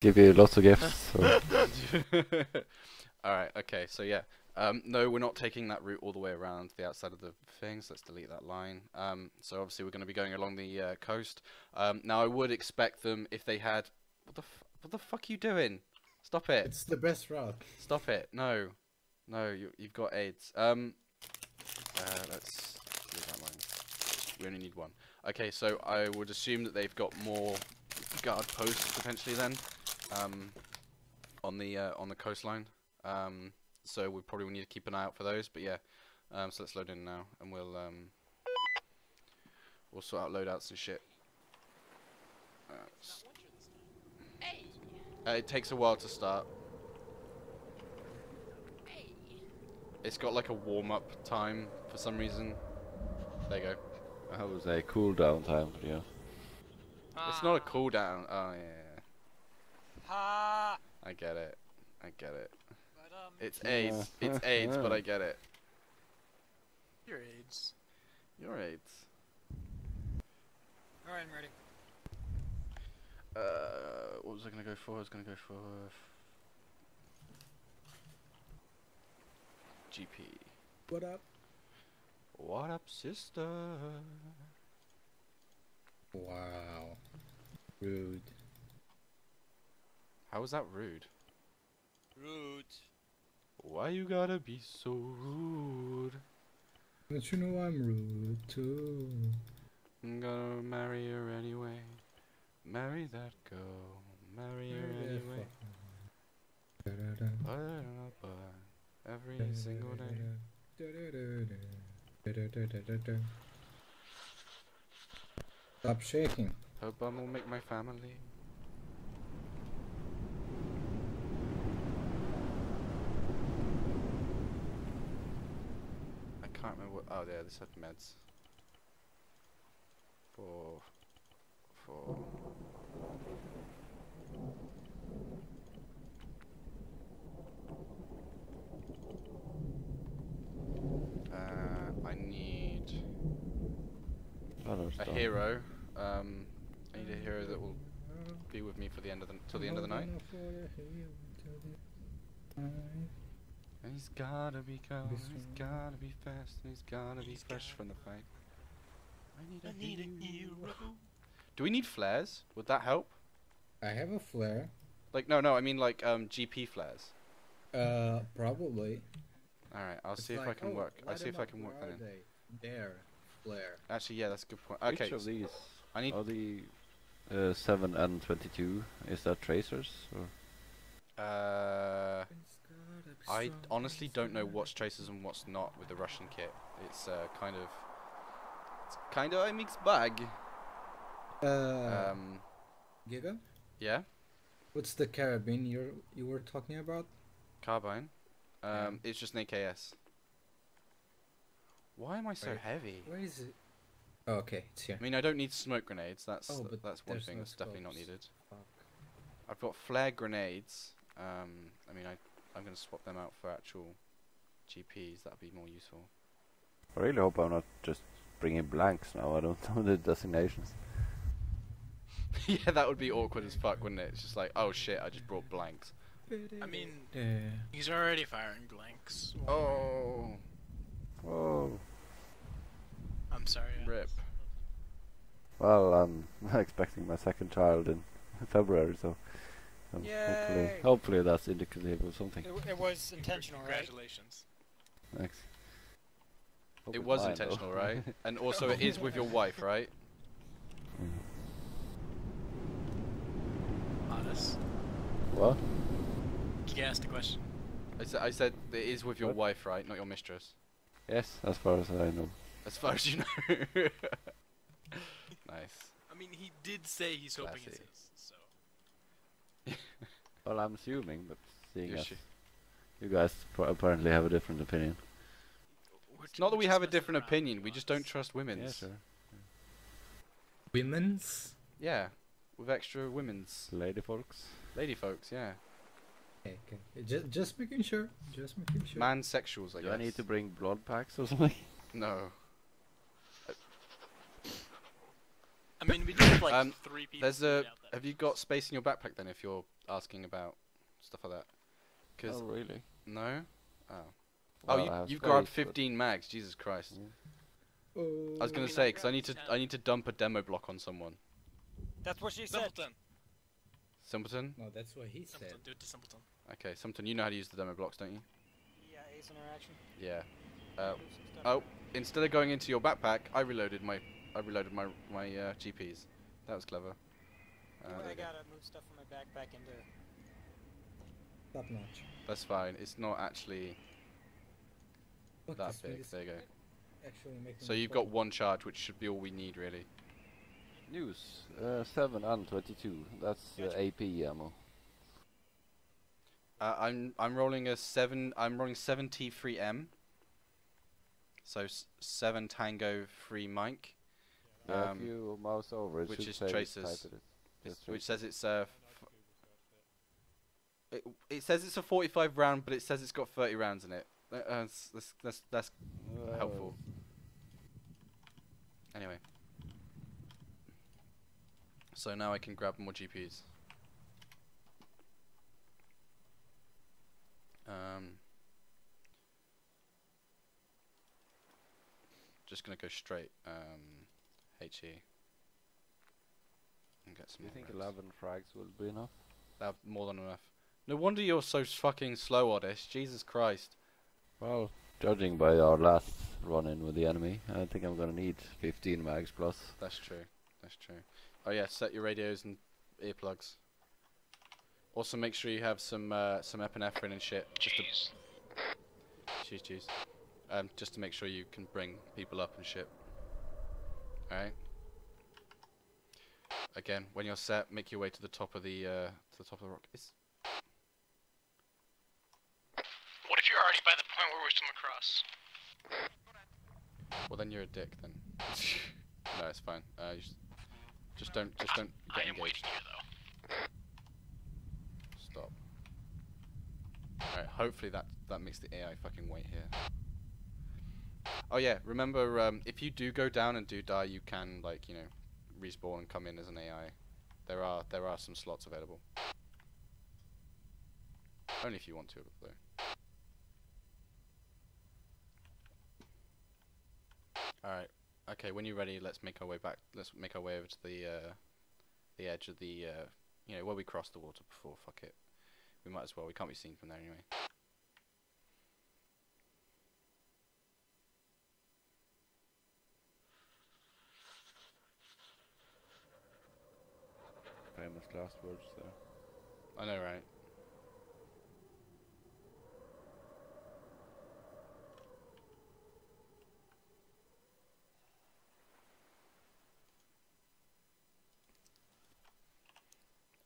Give you lots of gifts. So. Alright, okay, so yeah. No, we're not taking that route all the way around the outside of the things. Let's delete that line. So obviously we're going to be going along the coast. Now I would expect them if they had... What the fuck are you doing? Stop it. It's the best route. Stop it. No. No, you've got AIDS. Let's delete that line. We only need one. Okay, so I would assume that they've got more guard posts potentially then, on the coastline. So we probably will need to keep an eye out for those. But yeah, so let's load in now, and we'll sort out loadouts and shit. It takes a while to start. It's got like a warm-up time for some reason. There you go. I would say cooldown time for you. It's not a cooldown. Oh yeah. Ha! I get it. I get it. But, It's AIDS. It's AIDS, but I get it. Your AIDS. You're AIDS. Alright, I'm ready. What was I gonna go for? I was gonna go for GP. What up? What up, sister? Wow. Rude. How was that rude? Rude. Why you gotta be so rude? But you know I'm rude too. I'm gonna marry her anyway. Marry that girl. Marry her anyway. Every single day. Stop shaking. Her bum will make my family. I can't remember what. Oh, yeah, this had meds. For. I need a hero. I need a hero that will be with me for the end of the till the end of the night. And he's gotta be calm, he's gotta be fast, and he's gotta be fresh from the fight. I need a hero. Do we need flares? Would that help? I have a flare. Like no, I mean like GP flares. Probably. All right, I'll see if I can work. I'll see if I can work that in. There, flare. Actually, yeah, that's a good point. Okay, Which of these I need. are the 7 and 22? Is that tracers? Or? I honestly don't know what's tracers and what's not with the Russian kit. It's kind of a mixed bag. Giga? Yeah, What's the carabine you were talking about? carbine. Yeah. It's just an AKS. Why am I so Wait. heavy? Where is it? Oh, okay, it's here. I mean, I don't need smoke grenades. That's Oh, but that's one there's thing no that's definitely not scopes. needed. Fuck. I've got flare grenades. I mean, I'm gonna swap them out for actual GPs. That'd be more useful. I really hope I'm not just bringing blanks now. I don't know the designations. Yeah, that would be awkward as fuck, wouldn't it? It's just like, oh shit, I just brought blanks. I mean, Yeah. he's already firing blanks. Oh, Oh. I'm sorry. rip. Well, I'm expecting my second child in February, so Yay! hopefully that's indicative of something. It was intentional, right? Congratulations. Thanks. Hope It it's was mine, intentional, though. right? And also, it is with your wife, right? Honest. What? You asked a question. I said it is with your What? wife, right? Not your mistress. Yes, as far as I know. As far as you know. Nice. I mean, he did say he's hoping Classy. it is, so. Well, I'm assuming, but seeing Is as she? you guys apparently have a different opinion. It's not that we We're have a just messing different around, opinion. to We be just don't honest. trust women's. Yeah, sure. Women's? Yeah, with extra women's Lady folks. lady folks. Yeah, Okay, okay. Just making sure. Just making sure. mansexuals. I Do guess. I need to bring blood packs or something? No. I mean, we do have like Um, 3 people. There's laid a. out there. Have you got space in your backpack then? If you're asking about stuff like that. 'Cause Oh really? no. Oh. Well, I Oh, have you grabbed space, but- 15 mags. Jesus Christ. Yeah. Oh. I was gonna Can say I 'cause I grab need to 10? I need to dump a demo block on someone. That's what she said. Simpleton. Simpleton. No, that's what he said. Simpleton. Do it to Simpleton. Okay, Simpleton. You know how to use the demo blocks, don't you? Yeah, ace interaction. Yeah. Do some stuff. Oh, instead of going into your backpack, I reloaded my GPs. That was clever. I there you go. gotta move stuff from my backpack into. Top notch. That's fine. It's not actually Look, that this thing big. is There you go. Actually making So me you've got fall. one charge, which should be all we need, really. News 7 and 22. That's Gotcha. AP ammo. I'm rolling a 7. I'm rolling 7T3M. So 7 Tango 3 Mike. Yeah, if you mouse over, it which should is say which traces. type it is. Just Which traces. says it's it says it's a 45 round, but it says it's got 30 rounds in it. That's helpful. Anyway. So now I can grab more GPs. Just gonna go straight HE and get some Do you more think reds. 11 frags will be enough? That more than enough. No wonder you're so fucking slow on this. Jesus Christ. Well, judging by our last run-in with the enemy, I think I'm gonna need 15 mags plus. That's true. That's true. Oh yeah, set your radios and earplugs. Also make sure you have some epinephrine and shit. Jeez. Cheese. Just to make sure you can bring people up and shit. Alright. Again, when you're set, make your way to the top of the rock. What if you're already by the point where we swim across? Well, then you're a dick. Then. No, it's fine. You just don't I get am engaged. waiting here though. Stop. Alright, hopefully that makes the AI fucking wait here. Oh yeah, remember if you do go down and do die, you can respawn and come in as an AI. There are some slots available. Only if you want to though. Alright. Okay, when you're ready, let's make our way back. Let's make our way over to the edge of the where we crossed the water before. Fuck it. We might as well. We can't be seen from there anyway. Famous last words there. I know, right?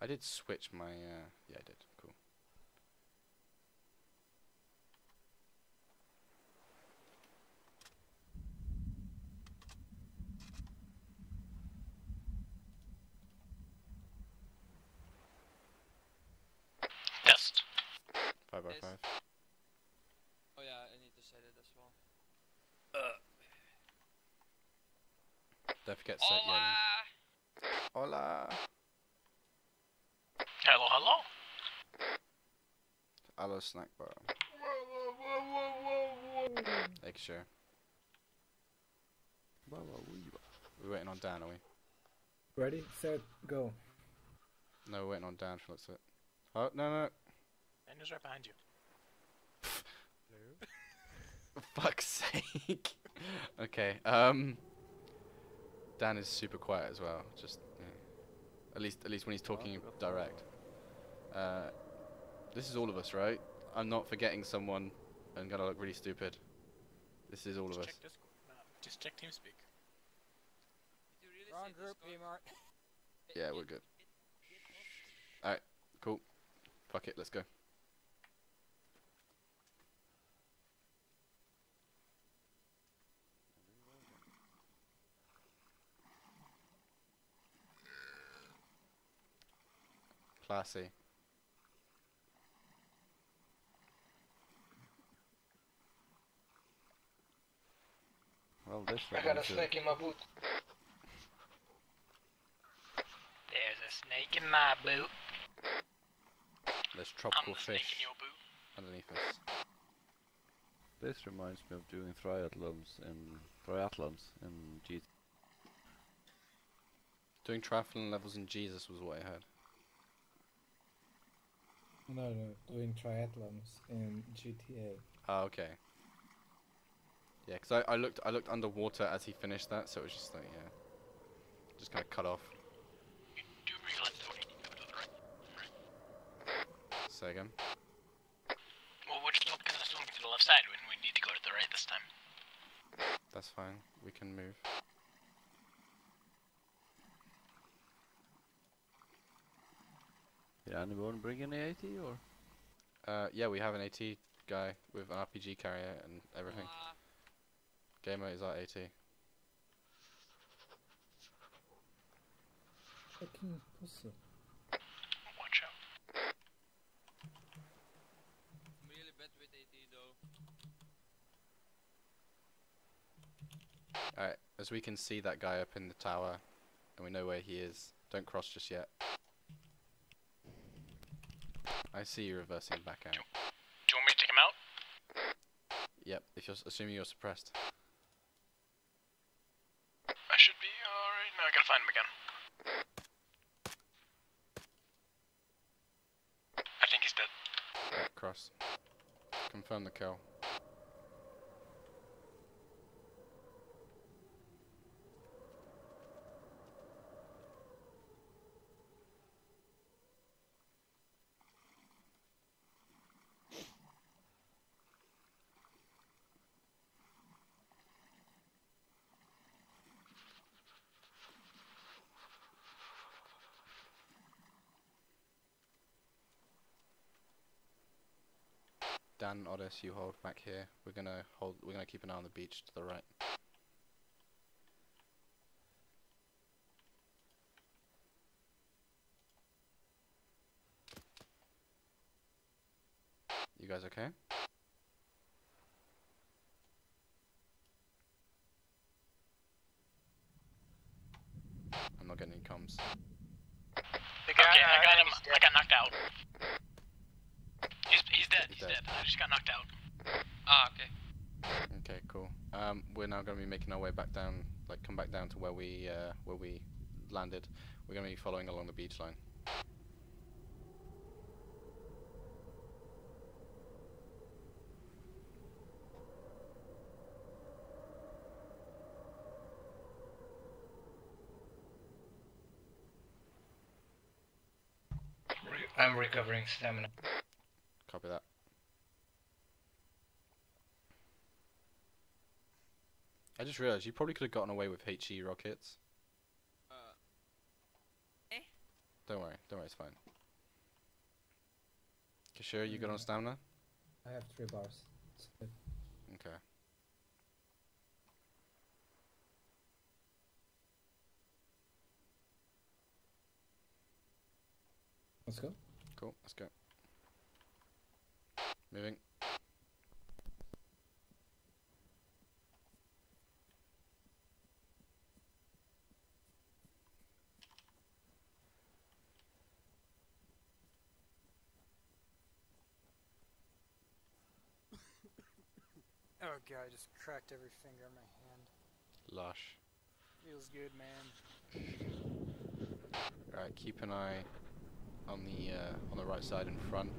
I did switch my, yeah I did, cool. Test. 5 by Yes. 5. Oh yeah, I need to set it as well. Don't forget set Hola! Hola! Hello, hello. Hello snack bar. Make sure. We're waiting on Dan, are we? Ready, set, go. No, we're waiting on Dan for looks of it. Oh, no. And he's right behind you. For fuck's sake. Okay, Dan is super quiet as well. Just at least when he's talking direct. This is all of us, right? I'm not forgetting someone and gonna look really stupid. This is all of us. Check Discord. No, just check TeamSpeak. Did you really Wrong say group, Discord? V-Mart. Yeah, we're good. Alright, cool. Fuck it, let's go. Classy. Well, this I one got a is good. snake in my boot. There's a snake in my boot. there's tropical I'm the snake fish in your boot. underneath us. This reminds me of doing triathlons in GT. Doing triathlon levels in Jesus was what I heard. No, doing triathlons in GTA. Oh, okay. Yeah, because I looked underwater as he finished that, so it was just like, yeah, just kind of cut off. You do realize that we need to go to the right. Say again. Well, we're just looking to the left side when we need to go to the right this time. That's fine. We can move. Did anyone bring any AT or? Yeah, we have an AT guy with an RPG carrier and everything. Gamer is our AT. Fucking pussy. Watch out. I'm really bad with AT though. Alright, as we can see that guy up in the tower, and we know where he is. Don't cross just yet. I see you reversing back out. Do you want me to take him out? Yep, if you're assuming you're suppressed. I should be alright. Now I gotta find him again. I think he's dead. Right, cross. Confirm the kill. Dan and Otis, you hold back here. We're gonna keep an eye on the beach to the right. You guys okay? I'm not getting any comms. Okay, I got him. I got knocked out. He's dead. He's He's dead. dead. I just got knocked out. Ah, okay. Okay, cool. We're now gonna be making our way back down, like come back down to where we landed. We're gonna be following along the beach line. I'm recovering stamina. Copy that. I just realized you probably could have gotten away with HE rockets. Don't worry, it's fine. Kashira, you good on stamina? I have 3 bars. It's good. Okay. Let's go. Cool, let's go. Moving. Oh god, I just cracked every finger on my hand. Lush. Feels good, man. Right, keep an eye on the right side in front.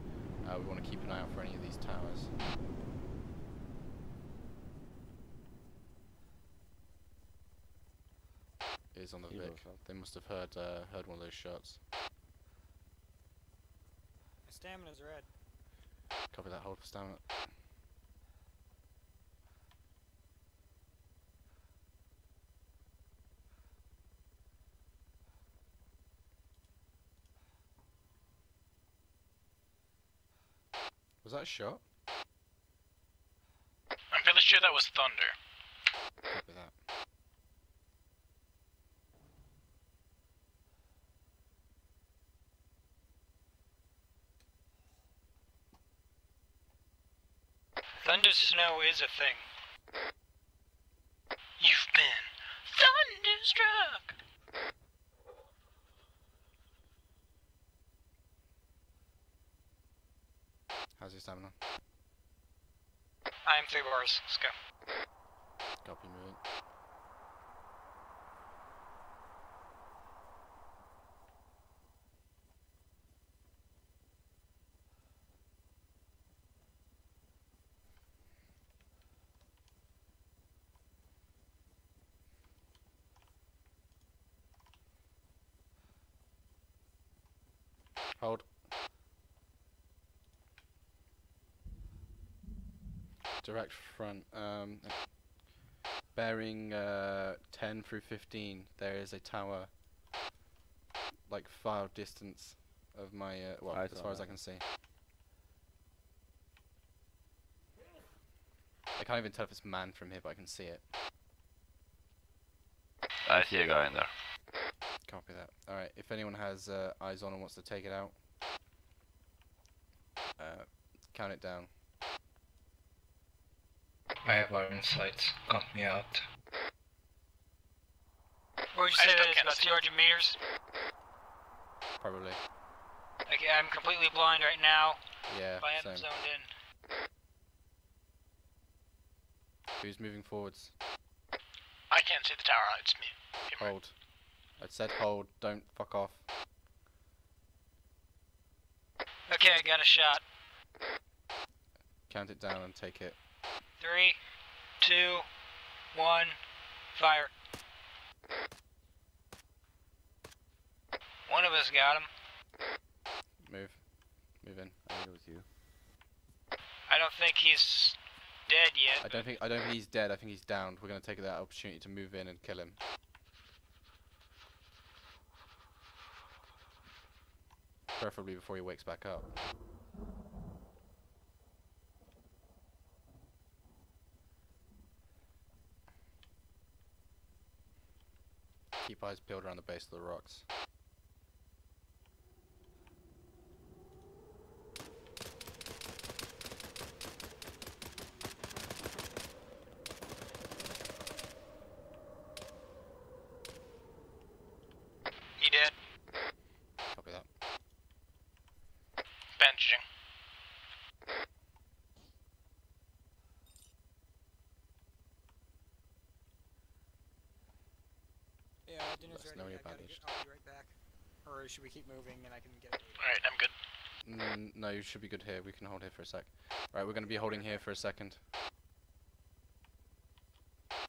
We want to keep an eye out for any of these towers. It is on the Hero Vic. shot. They must have heard one of those shots. My stamina's red. Copy that. Hold for stamina. Was that a shot? I'm fairly sure that was thunder. Copy that. Thunder snow is a thing. You've been thunderstruck. How's your stamina? I am 3 bars. Let's go. Copy moving. Hold. Direct front. Bearing 10 through 15. There is a tower, like far distance of my well, Eyes as on far as I that. can see. I can't even tell if it's manned from here, but I can see it. I see a guy in there. Copy that. Alright, if anyone has eyes on and wants to take it out, count it down. I have iron sights. Count me out. What would you I say just that don't it's get Uh, about us. 200 meters? Probably. Okay, I'm completely blind right now. Yeah, But I am same. zoned in. Who's moving forwards? I can't see the tower. It's me. Hold. I said hold, don't fuck off. Okay, I got a shot. Count it down and take it. 3, 2, 1, fire. One of us got him. Move. Move in. I think it was you. I don't think he's dead yet. I don't think he's dead, I think he's downed. We're gonna take that opportunity to move in and kill him. Preferably before he wakes back up. Keep eyes peeled around the base of the rocks. He dead. Copy that. Bandaging. Yeah, dinner's Let us ready. know when I you're gotta bandaged. I'll be right back. Or should we keep moving and I can get it? Alright, I'm good. No, you should be good here. We can hold here for a sec. Right, we're gonna be holding here for a second.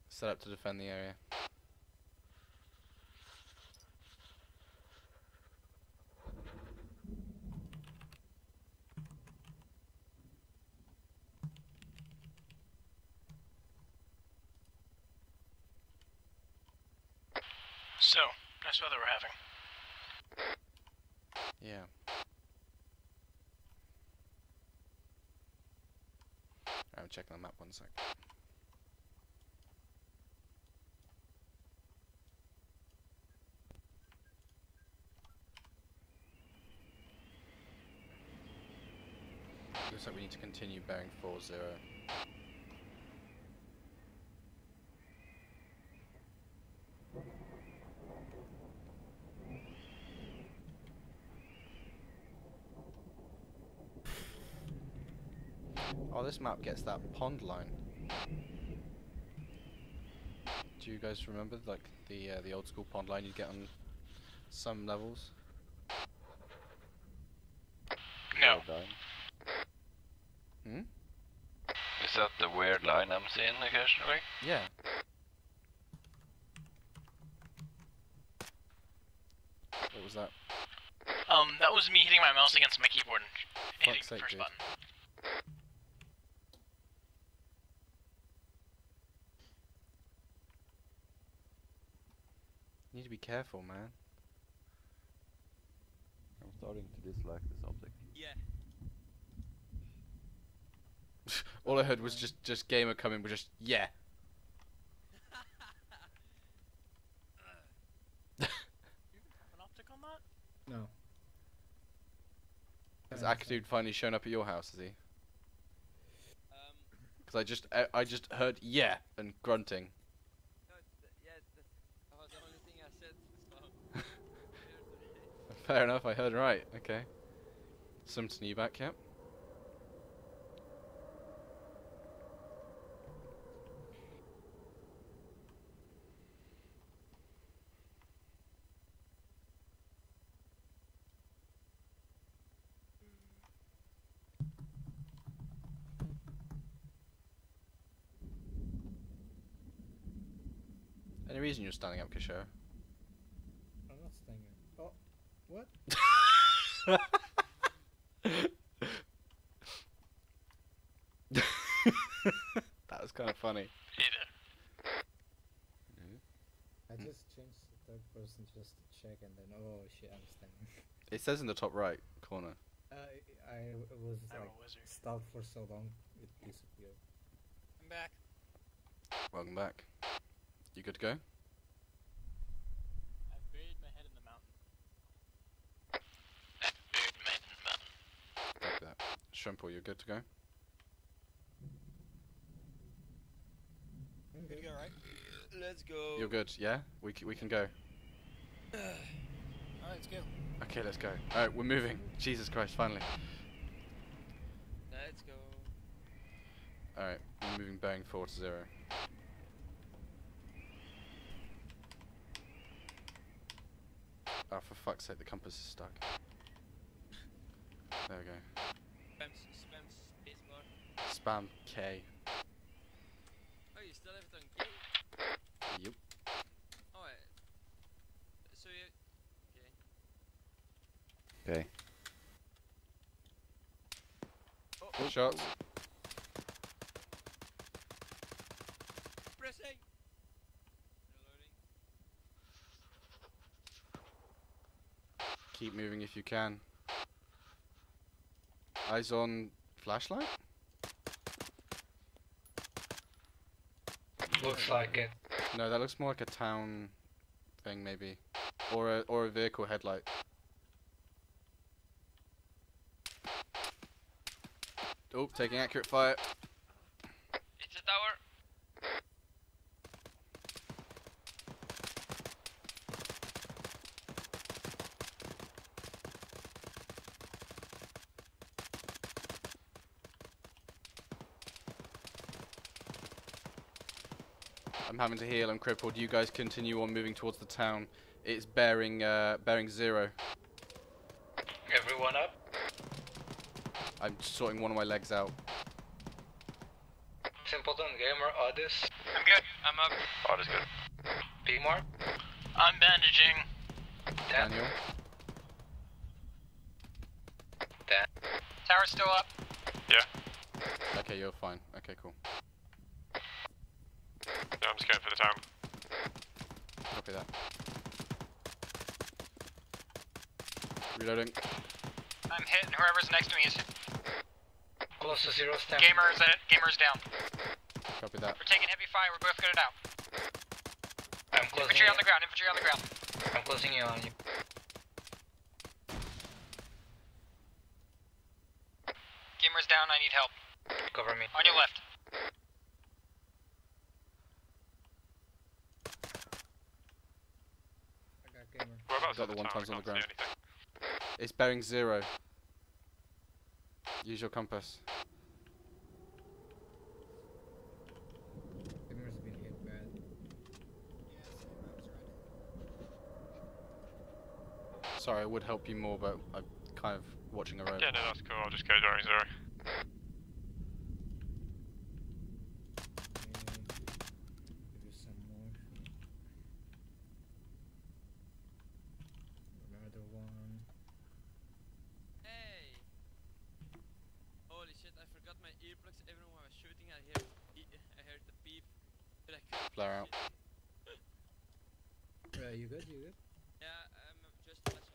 Set up to defend the area. So, nice weather we're having. Yeah. I'm checking the map 1 sec. Looks like we need to continue bearing 40. Oh, this map gets that pond line. Do you guys remember, like the old school pond line you'd get on some levels? No. Well done. Hmm? Is that the weird line I'm seeing occasionally? Yeah. What was that? That was me hitting my mouse against my keyboard and hitting Fuck's the sake, first dude. button. You need to be careful, man. I'm starting to dislike this object. Yeah. All I heard was just gamer coming with just yeah. An optic on that? No. Has Akadude finally shown up at your house, has he? Um, Because I just heard yeah and grunting. no, yeah, that was the only thing I said, so. Fair enough, I heard right. Okay. Some to you back, yep. Any reason you're standing up, Kishore? I'm not staying here. Oh, what? That was kind of funny. Hey there. I just changed the third person just to check and then, oh shit, I'm standing. It says in the top right corner. I was I'm like a wizard. stopped for so long, it disappeared. I'm back. Welcome back. You good to go? I've buried my head in the mountain. I've buried my head in the mountain. Copy that. Shrimple, you're good to go? Good to go, right? Let's go. You're good, yeah? We can go. Alright, let's go. Okay, let's go. Alright, we're moving. Jesus Christ, finally. Let's go. Alright, we're moving bearing 4 to 0. Oh, for fuck's sake, the compass is stuck. There we go. Spam spacebar. Spam K. Oh, you still have it on K? Yep. Oh, so you... Okay. Okay. Oh, shots. Pressing! Reloading. Keep moving if you can. Eyes on flashlight? Looks like it. No, that looks more like a town thing maybe. Or a vehicle headlight. Oh, taking accurate fire. It's a tower. I'm having to heal, I'm crippled. You guys continue on moving towards the town. It's bearing 0. Everyone up? I'm sorting one of my legs out. Simpleton, Gamer, Otis, I'm good. I'm up. Oh, that's good. P-Mark, I'm bandaging. Dan, Daniel. Dan. Tower's still up. Okay, you're fine. Okay, cool. Yeah, I'm just going for the town. Copy that. Reloading. I'm hit, and whoever's next to me is hit. Close to 0 stamina. Gamer's at it. Gamer's down. Copy that. We're taking heavy fire. We're both good now. I'm closing Infantry in. on the ground. Infantry on the ground. I'm closing in on you. Gamer's down. I need help. Cover me. On your left. I got gamer. Whereabouts Got on the the one town? tons I on the can't see ground. anything. It's bearing 0. Use your compass. Gamer's been hit bad. Sorry, I would help you more, but I'm kind of watching a road. Yeah, no, that's cool. I'll just go bearing 0. Give you some more. Another one. Hey! Holy shit, I forgot my earplugs. Everyone was shooting. I heard the beep. But I couldn't Flare out. You good? You good? Yeah, I'm just flashing.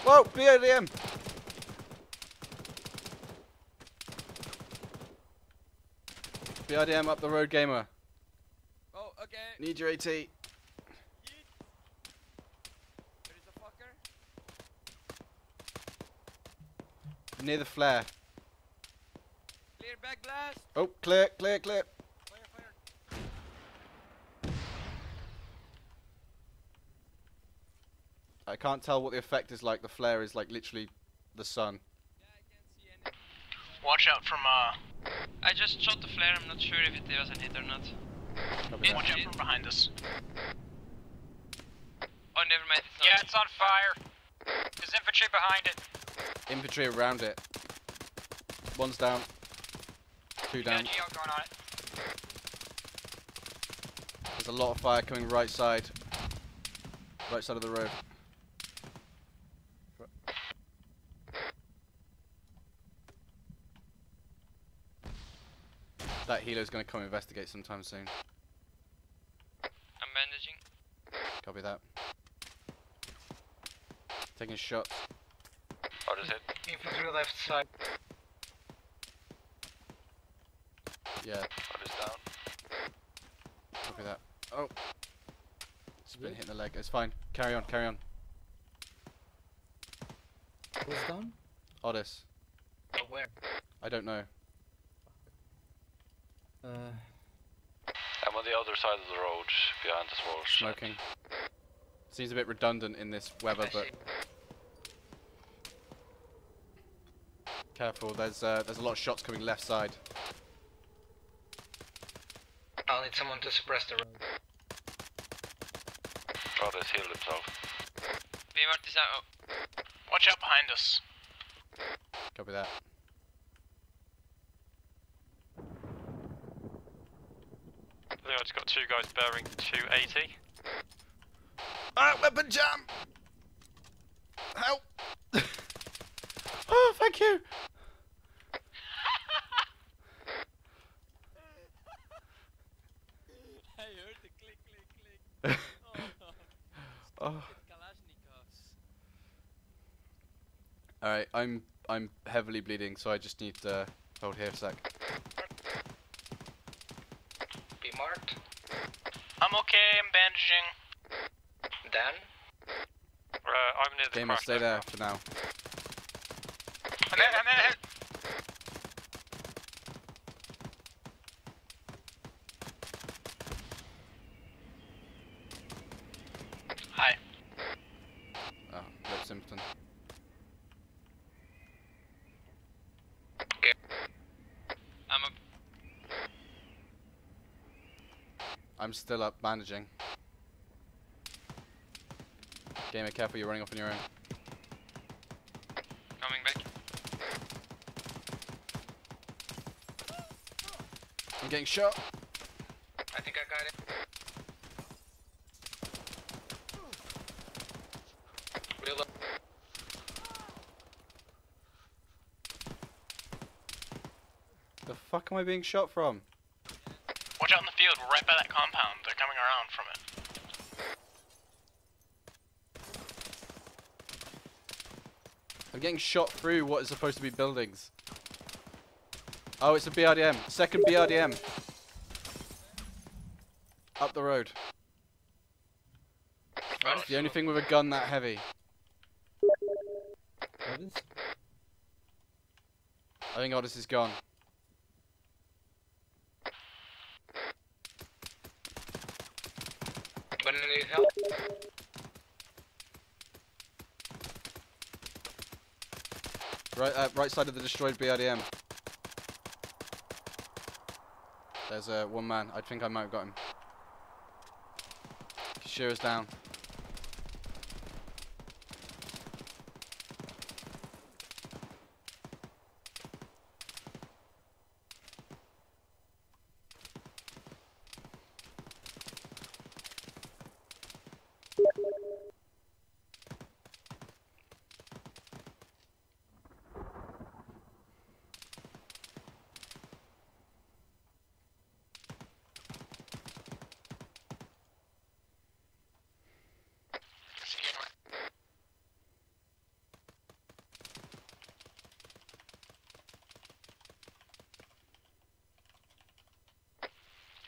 Whoa! BODM! BRDM up the road, gamer. Oh, okay. Need your AT. Yeet. There is a fucker. Near the flare. Clear back blast. Oh, clear, clear, clear. Fire, fire. I can't tell what the effect is like. The flare is like literally the sun. Yeah, I can't see any. Watch out from I just shot the flare. I'm not sure if it was a hit or not. Copy that. watch out from behind us. Oh, never mind. It's not. Yeah, it's on fire. There's infantry behind it. Infantry around it. One's down. 2 You got a down. GL going on it. There's a lot of fire coming right side. Right side of the road. That healer's going to come investigate sometime soon. I'm bandaging. Copy that. Taking shots. What is it? Infantry left side. Yeah, What is down? copy that. Oh! It's been hitting the leg. It's fine. Carry on, carry on. Who's down? Otis. Where? I don't know. I'm on the other side of the road, behind this wall. Smoking. Seems a bit redundant in this weather, I but see. careful. There's a lot of shots coming left side. I'll need someone to suppress the road. Otis healed himself. Be Martis out. Watch out behind us. Copy that. Leon's got two guys bearing 280. Ah, weapon jam! Help! Oh, thank you! I heard the click, click, click. Oh. Kalashnikovs. Alright, I'm heavily bleeding, so I just need to hold here a sec. Be marked. I'm okay, I'm bandaging. Dan. I'm near the Gamer, crash stay there for now. I'm there. Hi. Oh, Rip Simpson. I'm a. I'm still up bandaging. Gamer, careful, you're running off on your own. Coming back. I'm getting shot! I think I got it. Reload. The fuck am I being shot from? Watch out in the field, we're right by that compound. They're coming around from it. I'm getting shot through what is supposed to be buildings. Oh, it's a BRDM. Second BRDM. Up the road. It's the only thing with a gun that heavy. Otis? I think Otis is gone. Gonna need help. Right side of the destroyed BRDM. There's one man. I think I might have got him. Shearer's down.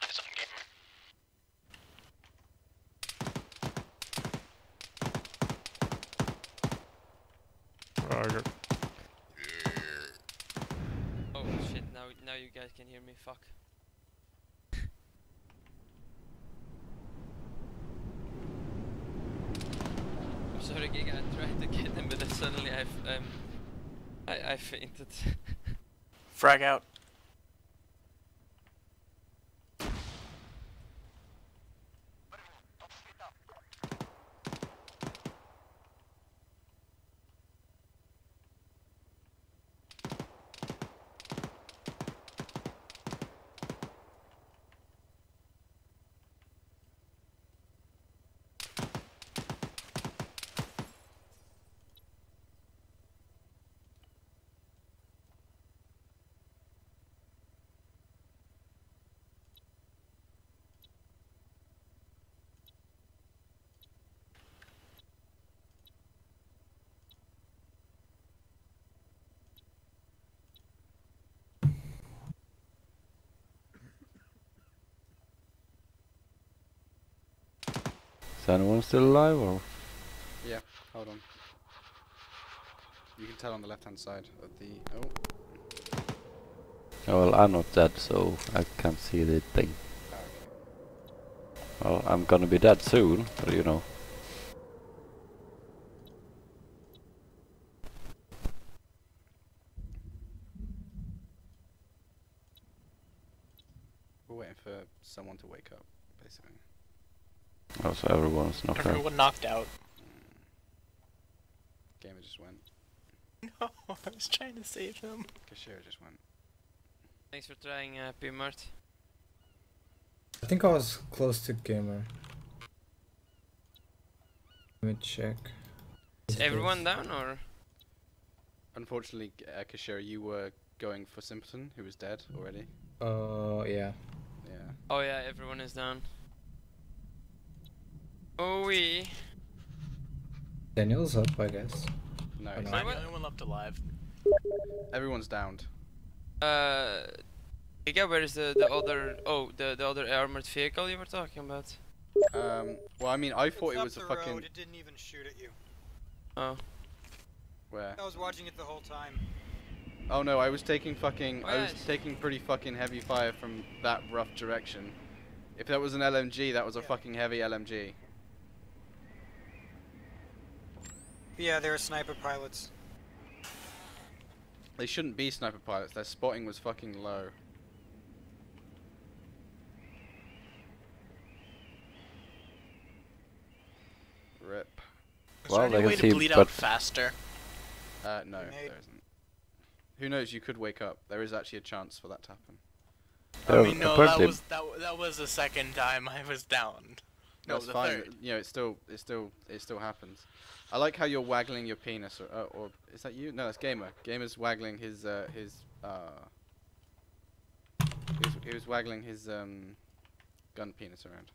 It's on gamer. Oh shit! Now you guys can hear me. Fuck. I'm sorry, Giga. I tried to get him, but then suddenly I fainted. Frag out. Is anyone still alive or? Yeah, hold on. You can tell on the left-hand side of the... Oh, Oh, well, I'm not dead, so I can't see the thing. okay. Well, I'm gonna be dead soon, but you know. We're waiting for someone to wake up, basically. Oh, so everyone's knocked out. Everyone knocked out. Gamer just went. No, I was trying to save him. Cashier just went. Thanks for trying, P-Mart. I think I was close to gamer. Let me check. Is everyone down or? Unfortunately, Cashier, you were going for Simpleton, who was dead already. Yeah. Yeah. Oh yeah, everyone is down. Oh we. Daniel's up, I guess. No, Oh, no. I'm the only one left alive. everyone's downed. Giga, where is the other? Oh, the other armored vehicle you were talking about? Well, I mean, I thought it It's was a up the fucking... road, it didn't even shoot at you. Oh. Where? I was watching it the whole time. Oh no, I was taking fucking... I was Yes. taking pretty fucking heavy fire from that rough direction. If that was an LMG, that was a Yeah. fucking heavy LMG. Yeah, they were sniper pilots. They shouldn't be sniper pilots, their spotting was fucking low. Rip. Is Well, there they any can way see, to bleed but- out faster? No, Grenade. there isn't. Who knows, you could wake up. There is actually a chance for that to happen. There I mean, no, apparently- that was the second time I was down. No, That's the fine. third. You know, it still happens. I like how you're waggling your penis, or is that you? No, that's Gamer. Gamer's waggling his he was waggling his gun penis around.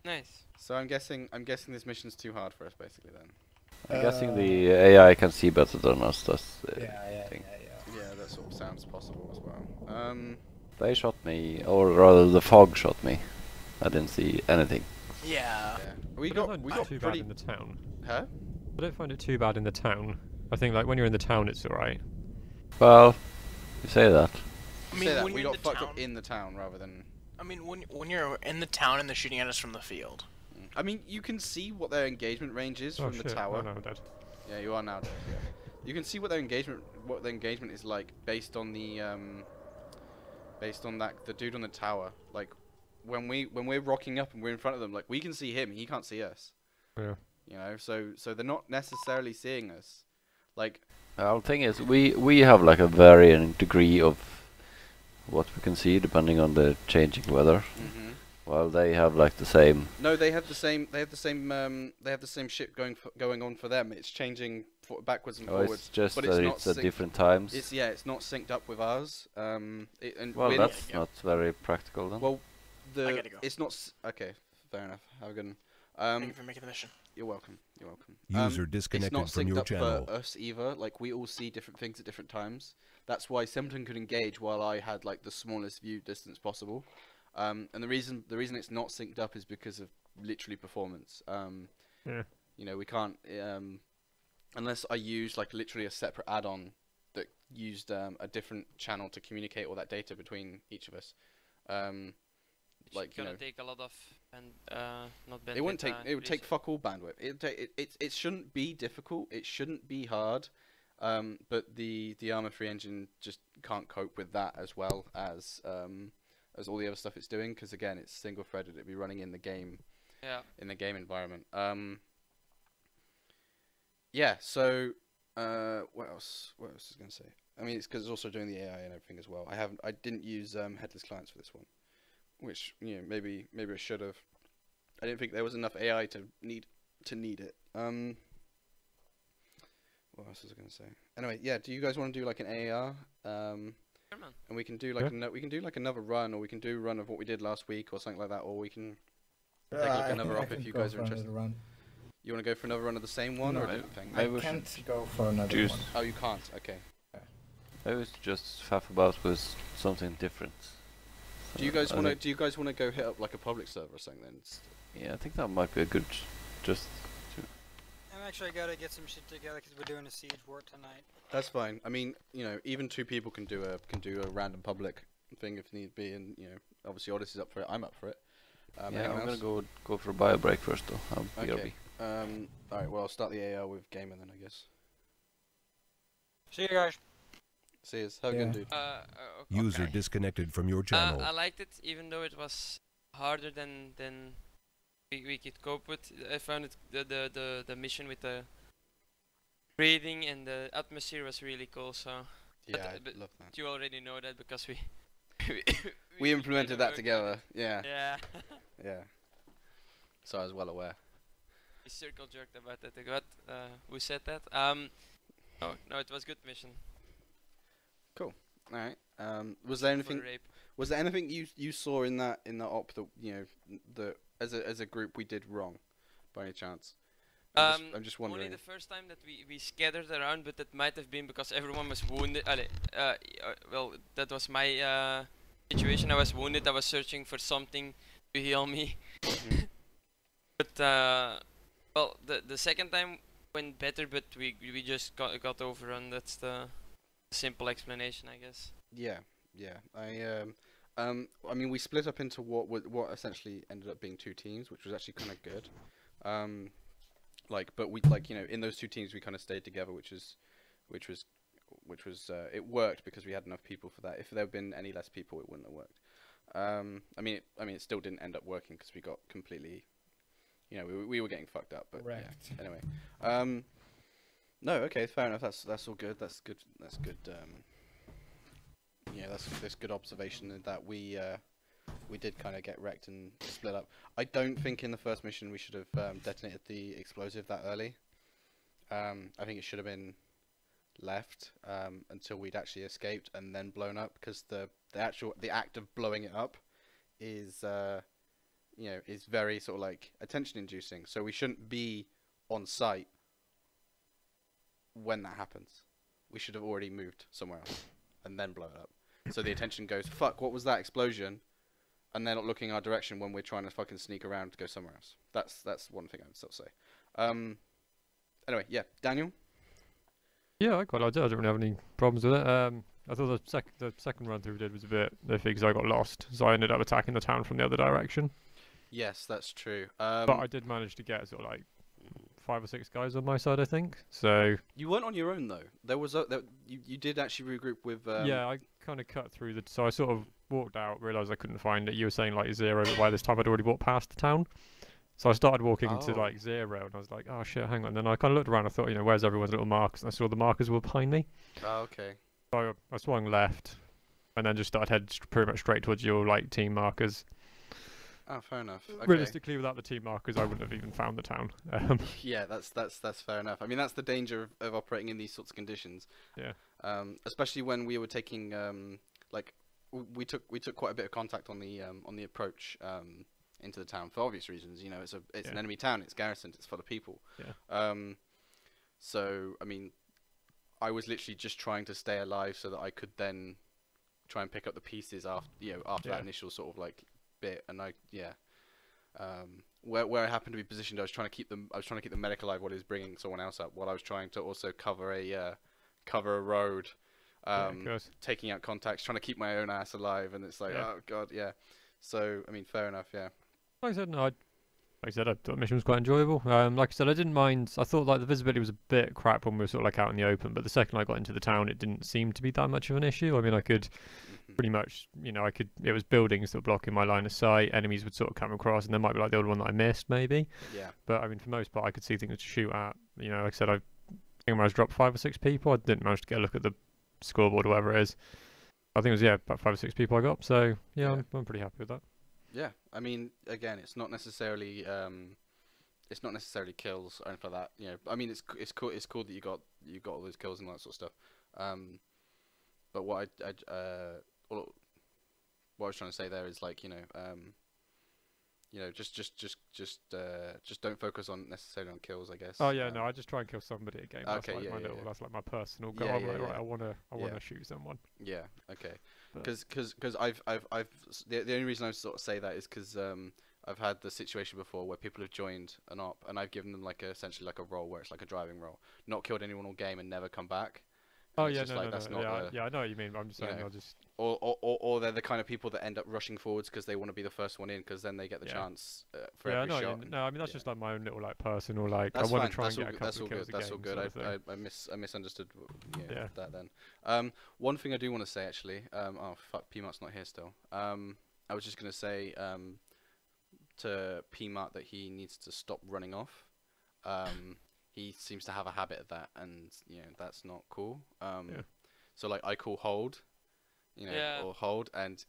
Nice. So I'm guessing this mission's too hard for us, basically. Then. I'm guessing the AI can see better than us. That's the Yeah. thing. Yeah, that sort of sounds possible as well. They shot me, or rather, the fog shot me. I didn't see anything. Yeah. Yeah. We I got don't find it too pretty. bad in the town. Huh? I don't find it too bad in the town. I think like when you're in the town, it's alright. Well, you say that. I Say mean, that when we you're got in the fucked town, up in the town rather than. I mean, when you're in the town and they're shooting at us from the field. I mean, you can see what their engagement range is Oh from shit! the tower. Oh no, I'm dead. Yeah, you are now. Yeah. You can see what their engagement is like based on the the dude on the tower. Like when we're rocking up and we're in front of them, like we can see him, he can't see us. Yeah. You know, so they're not necessarily seeing us. Like Well, the thing is, we have like a varying degree of what we can see depending on the changing weather. While they have like the same. no, they have the same. They have the same shit going on for them. It's changing backwards and Oh, forwards. it's just but that not it's at sync- different times. It's not synced up with ours. And Well, we're that's Yeah. not very practical then. well. I gotta go. It's not okay. Fair enough. Have a good one. Thank you for making the mission. You're welcome. You're welcome. User It's disconnected not from synced your up channel. for us either. Like we all see different things at different times. That's why Simpleton could engage while I had like the smallest view distance possible. And the reason it's not synced up is because of literally performance. Yeah. You know, we can't unless I use like literally a separate add-on that used a different channel to communicate all that data between each of us. It's Like you gonna know. take a lot of not It wouldn't take. bandwidth, It would take resource. fuck all bandwidth. It shouldn't be difficult. It shouldn't be hard. But the Arma 3 engine just can't cope with that as well as all the other stuff it's doing. Because again, it's single threaded. It'd be running in the game. Yeah. In the game environment. Yeah. So what else? What else was I gonna say? I mean, it's because it's also doing the AI and everything as well. I didn't use headless clients for this one, which you know maybe I should have. I didn't think there was enough AI to need it. What else was I gonna say? Anyway, yeah. Do you guys want to do like an AAR? Sure, man. And we can do like Yeah. we can do like another run, or we can do a run of what we did last week, or something like that, or we can take a look at another op if you guys are interested. Run. You want to go for another run of the same one, or a No, different thing? Maybe I we can't go for another choose- one. Oh, you can't. Okay. Maybe we should just faff about with something different. Do you guys I want to? think- Do you guys want to go hit up like a public server or something then? Yeah, I think that might be a good. Just I'm actually gotta get some shit together because we're doing a siege war tonight. That's fine. I mean, you know, even 2 people can do a random public thing if need be, and you know, obviously Odyssey's up for it. I'm up for it. yeah, anyone I'm else? gonna go for a bio break first though. I'll BRB. Okay. All right. Well, I'll start the AR with Gamer then, I guess. See you guys. See you. How you gonna do? User Okay. disconnected from your channel. I liked it, even though it was harder than we could cope with. I found it the mission with the breathing and the atmosphere was really cool. So Yeah, I but love that. you already know that because we We implemented that worked on together. it. Yeah. Yeah. Yeah. So I was well aware. We circle jerked about that. What? Who said that? No, it was good mission. Cool. All right. Was there For anything? rape. Was there anything you saw in that op that you know that as a group we did wrong, by any chance? I'm just wondering. Only the first time that we scattered around, but that might have been because everyone was wounded. Well, that was my situation. I was wounded. I was searching for something to heal me. Mhm. But well, the second time went better, but we just got overrun. That's the simple explanation, I guess. Yeah, yeah. I mean, we split up into what essentially ended up being 2 teams, which was actually kind of good. But we you know, in those 2 teams we kind of stayed together, which was it worked because we had enough people for that. If there had been any less people, it wouldn't have worked. I mean, it still didn't end up working because we got completely, you know, we were getting fucked up. But Wrecked. yeah. Anyway, no, okay, fair enough. That's all good. That's good. That's good. Yeah, that's good observation that we did kind of get wrecked and split up. I don't think in the first mission we should have detonated the explosive that early. I think it should have been left until we'd actually escaped and then blown up, because the act of blowing it up is you know, is very sort of like attention inducing. So we shouldn't be on site when that happens. We should have already moved somewhere else and then blow it up. So the attention goes, fuck, what was that explosion? And they're not looking our direction when we're trying to fucking sneak around to go somewhere else. That's one thing I would still say. Anyway, yeah, Daniel? Yeah, I quite liked it. I didn't really have any problems with it. I thought the second run through we did was a bit iffy because I got lost, so I ended up attacking the town from the other direction. Yes, that's true. But I did manage to get sort of like 5 or 6 guys on my side, I think. So you weren't on your own though. There was you did actually regroup with. yeah, I kind of cut through the. So I sort of walked out, realised I couldn't find it. You were saying like 0, but by this time I'd already walked past the town. So I started walking to like 0, and I was like, oh shit, hang on. And then I kind of looked around. I thought, you know, where's everyone's little marks? And I saw the markers were behind me. Oh, okay. So I swung left, and then just started heading pretty much straight towards your like team markers. Oh, fair enough. Okay. Realistically, without the team markers, I wouldn't have even found the town. Yeah, that's fair enough. I mean, that's the danger of operating in these sorts of conditions. Yeah. Especially when we were taking like we took quite a bit of contact on the approach into the town for obvious reasons. You know, it's an enemy town. It's garrisoned. It's full of people. Yeah. So I mean, I was literally just trying to stay alive so that I could then try and pick up the pieces after that initial sort of like bit. And where I happened to be positioned, I was trying to keep the medic alive while he was bringing someone else up, while I was trying to also cover a road, taking out contacts, trying to keep my own ass alive. And it's like, oh god, yeah. So I mean, fair enough, yeah. Like I said, no, I thought the mission was quite enjoyable. Like I said, I didn't mind. I thought like the visibility was a bit crap when we were sort of like out in the open, but the second I got into the town, it didn't seem to be that much of an issue. I mean, I could pretty much, you know, it was buildings that were blocking my line of sight. Enemies would sort of come across, and there might be like the old one that I missed, maybe. Yeah. But I mean, for the most part, I could see things to shoot at. You know, like I said, I think I managed to drop 5 or 6 people. I didn't manage to get a look at the scoreboard or whatever it is. I think it was about 5 or 6 people I got. So yeah. I'm pretty happy with that. Yeah, I mean, again, it's not necessarily kills or anything like that. You know, I mean, it's cool that you got all those kills and all that sort of stuff. But what I was trying to say there is like, you know, you know, just don't focus on necessarily on kills, I guess. Oh yeah, no, I just try and kill somebody at game. That's Okay, like yeah, my yeah, little, yeah. that's like my personal goal. Yeah, I'm yeah, like, right, yeah. I wanna Yeah. shoot someone. Yeah. Okay. But- Because the only reason I sort of say that is because I've had the situation before where people have joined an op and I've given them like essentially like a role where it's like a driving role, not killed anyone all game and never come back. Oh It's yeah, just no, like, no, that's no. not Yeah, the- yeah, I know what you mean. I'm just you saying, know. I'll just. Or they're the kind of people that end up rushing forwards because they want to be the first one in because then they get the Yeah. chance for Yeah, I every know. shot. No, I mean that's yeah. just like my own little like personal like. That's I want fine. to try That's and all get a good. That's couple all of kills good. a That's all game. good. Sort of thing. I misunderstood Yeah. that then. One thing I do want to say actually. Oh fuck, P-Mart's not here still. I was just gonna say to P-Mart that he needs to stop running off. He seems to have a habit of that, and you know that's not cool. Yeah. So like I call hold, you know, Yeah. or hold, and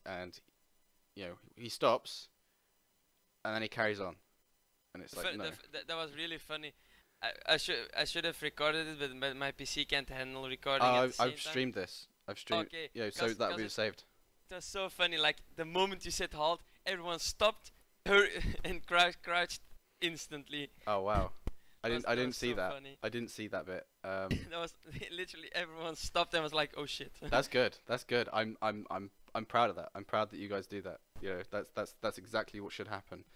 you know he stops, and then he carries on, and it's like no. That was really funny. I should have recorded it, but my PC can't handle recording at the same I've time. streamed this. I've streamed. Okay, Yeah, so that'll be saved. It was so funny. Like the moment you said halt, everyone stopped and crouched instantly. Oh wow. I That didn't was see so that. funny. I didn't see that bit. That was literally everyone stopped and was like, "Oh shit." That's good. That's good. I'm proud of that. I'm proud that you guys do that. You know, that's exactly what should happen.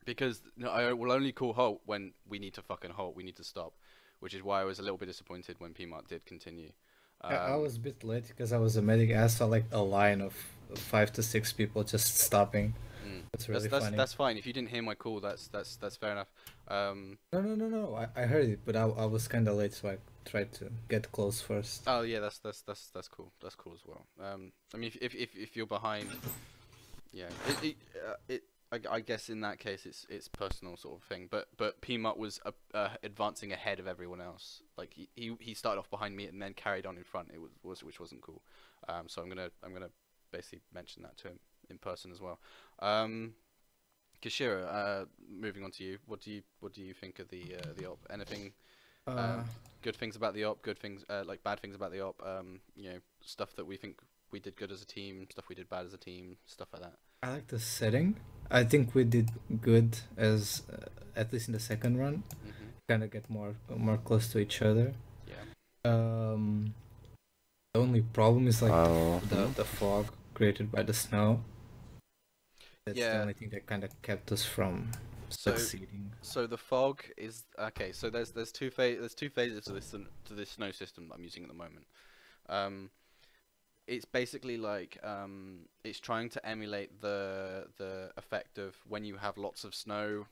Because no, I will only call halt when we need to fucking halt. We need to stop, which is why I was a little bit disappointed when PMART did continue. I was a bit late because I was a medic. I saw like a line of 5 to 6 people just stopping. That's really funny. That's fine. If you didn't hear my call, that's fair enough. No. I heard it, but I was kind of late, so I tried to get close first. Oh yeah, that's cool. That's cool as well. I mean, if you're behind, yeah, I guess in that case it's personal sort of thing. But PMUT was advancing ahead of everyone else. Like he started off behind me and then carried on in front. It was which wasn't cool. So I'm gonna basically mention that to him in person as well. Kashira, moving on to you. What do you think of the op? Anything good things about the op? Good things like bad things about the op? You know, stuff that we think we did good as a team, stuff we did bad as a team, stuff like that. I like the setting. I think we did good as at least in the second run. Kind of get more close to each other. Yeah. The only problem is like the fog created by the snow. That's the only thing that kind of kept us from succeeding. So the fog is okay. So there's two phases to this snow system that I'm using at the moment. It's basically like it's trying to emulate the effect of when you have lots of snow,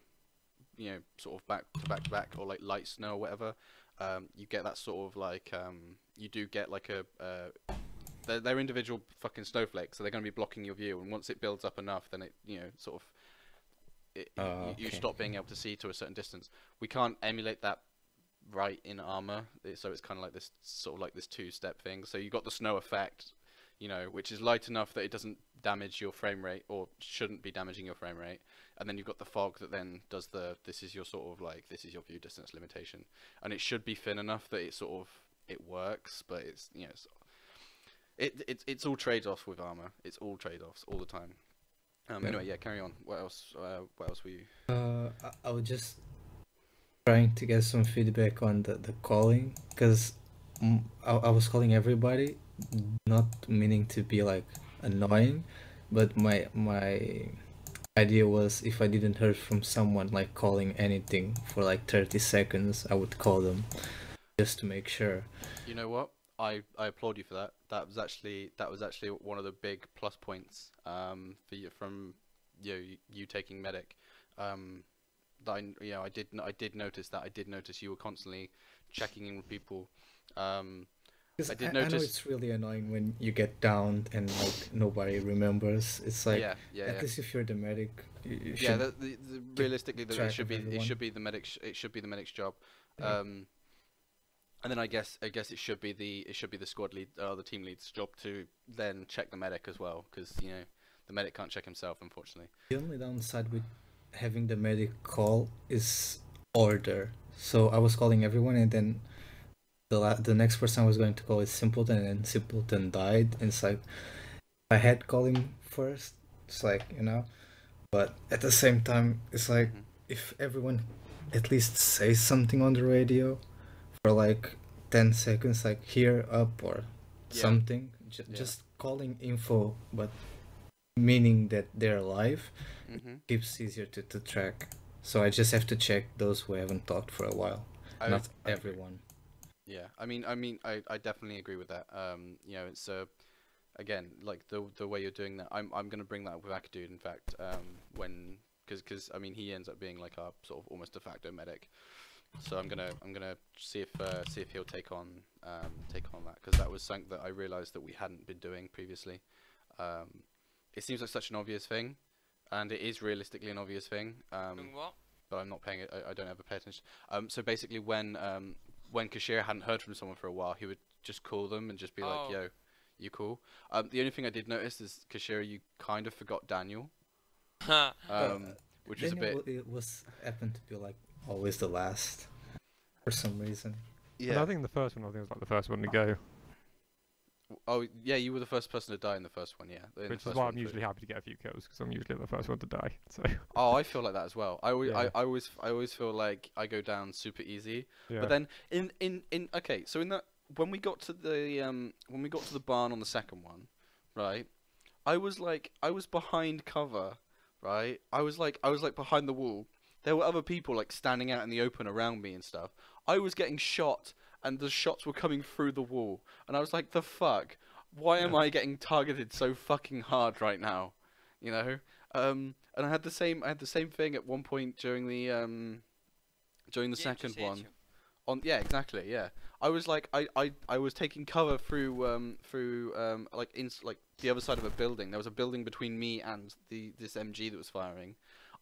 you know, sort of back to back, or like light snow or whatever. You get that sort of like you do get like they're individual fucking snowflakes, so they're going to be blocking your view, and once it builds up enough, then it, you know, sort of you stop being able to see to a certain distance. We can't emulate that right in Arma, so it's kind of like this sort of like this two-step thing. So you got the snow effect, you know, which is light enough that it doesn't damage your frame rate, or shouldn't be damaging your frame rate, and then you've got the fog that then does this is your sort of like, this is your view distance limitation, and it should be thin enough that it works, but it's, you know, it's all trade-offs with Arma. It's all trade-offs all the time. Anyway, yeah, carry on. What else were you? I was just trying to get some feedback on the calling, because I was calling everybody, not meaning to be like annoying, but my idea was if I didn't hear from someone like calling anything for like 30 seconds, I would call them just to make sure. You know what? I applaud you for that. That was actually one of the big plus points for you from you taking medic. I did notice that. I did notice you were constantly checking in with people. I did notice. I know it's really annoying when you get down and like nobody remembers. It's like at least if you're the medic, you should realistically, it should be the medic's job. Yeah. And then I guess it should be the squad lead, the team lead's job to then check the medic as well, because you know the medic can't check himself, unfortunately. The only downside with having the medic call is order. So I was calling everyone, and then the next person I was going to call is Simpleton, and then Simpleton died. And it's like I had called him first. It's like, you know, But at the same time, it's like if everyone at least says something on the radio for like 10 seconds, like here, up, or something, just calling info, but meaning that they're alive, keeps easier to track. So I just have to check those who haven't talked for a while, not everyone. Yeah, I mean, I definitely agree with that. You know, it's again, like the way you're doing that. I'm gonna bring that up with Akadude, in fact, when because I mean he ends up being like our sort of almost de facto medic. So I'm gonna see if he'll take on that, because that was something that I realized that we hadn't been doing previously. It seems like such an obvious thing, and it is realistically an obvious thing. Doing what? But I'm not paying it. I don't ever pay attention. So basically, when Kashira hadn't heard from someone for a while, he would just call them and just be like, "Yo, you cool?" The only thing I did notice is Kashira, you kind of forgot Daniel, which was a bit. It was happened to be like always the last, for some reason. Yeah. And I think the first one, was like the first one to go. Oh yeah, you were the first person to die in the first one, yeah. Which is why I'm usually happy to get a few kills, because I'm usually the first one to die. So. Oh, I feel like that as well. I always feel like I go down super easy. Yeah. But then in okay, so in that when we got to the barn on the second one, right? I was behind cover, right? I was like behind the wall. There were other people like standing out in the open around me and stuff. I was getting shot, and the shots were coming through the wall, and I was like, the fuck? Why am I getting targeted so fucking hard right now? You know? And I had the same thing at one point during the second one. Yeah, exactly, yeah. I was like I was taking cover through like the other side of a building. There was a building between me and this MG that was firing.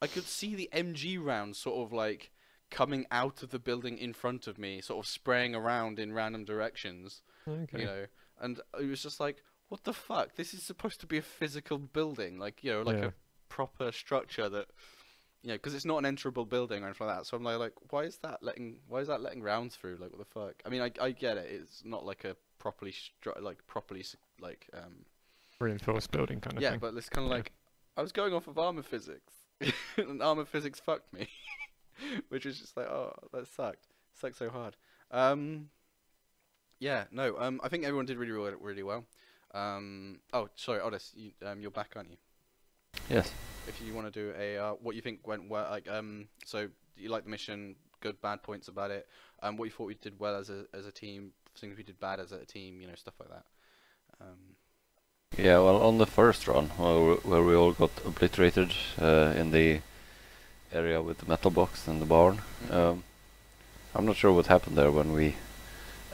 I could see the MG rounds sort of like coming out of the building in front of me, sort of spraying around in random directions. Okay. You know, and it was just like, what the fuck? This is supposed to be a physical building, like, you know, like a proper structure that, you know, because it's not an enterable building or anything like that. So I'm like, why is that letting rounds through? Like, what the fuck? I mean, I get it. It's not like a properly reinforced building kind of thing. Yeah, but it's kind of like, I was going off of armor physics, and armor physics fucked me. Which was just like, oh, that sucked. It sucked so hard. Yeah, no. I think everyone did really well. Oh, sorry, Otis, you're back, aren't you? Yes. If you want to do a what you think went well, like so you like the mission, good, bad points about it. What you thought we did well as a team, things we did bad as a team, you know, stuff like that. Yeah, well, on the first run, where we all got obliterated in the area with the metal box and the barn. I'm not sure what happened there when we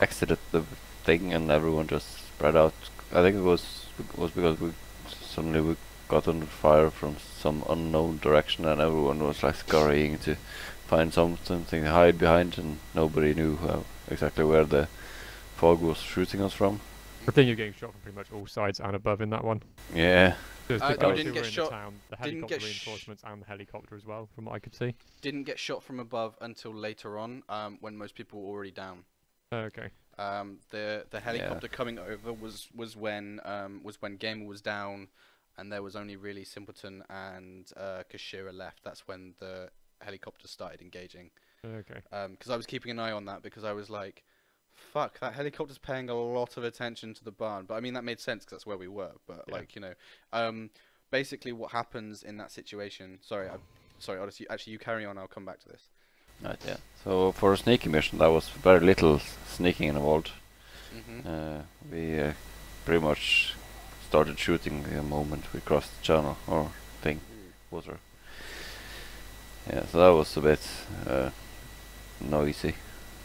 exited the thing and everyone just spread out. I think it was because we suddenly got under fire from some unknown direction, and everyone was like scurrying to find something to hide behind, and nobody knew exactly where the fog was shooting us from. I think you're getting shot from pretty much all sides and above in that one. Yeah. Didn't get shot. The helicopter reinforcements and the helicopter as well, from what I could see. Didn't get shot from above until later on, when most people were already down. Okay. The helicopter coming over was when Gamer was down, and there was only really Simpleton and Kashira left. That's when the helicopter started engaging. Okay. Because I was keeping an eye on that, because I was like, fuck, that helicopter's paying a lot of attention to the barn. But I mean, that made sense because that's where we were. But like, you know, basically what happens in that situation. Sorry, Odyssey. Actually, you carry on. I'll come back to this. Right. Yeah. So for a sneaking mission, there was very little sneaking involved. We pretty much started shooting the moment we crossed the channel or water. Yeah. So that was a bit noisy.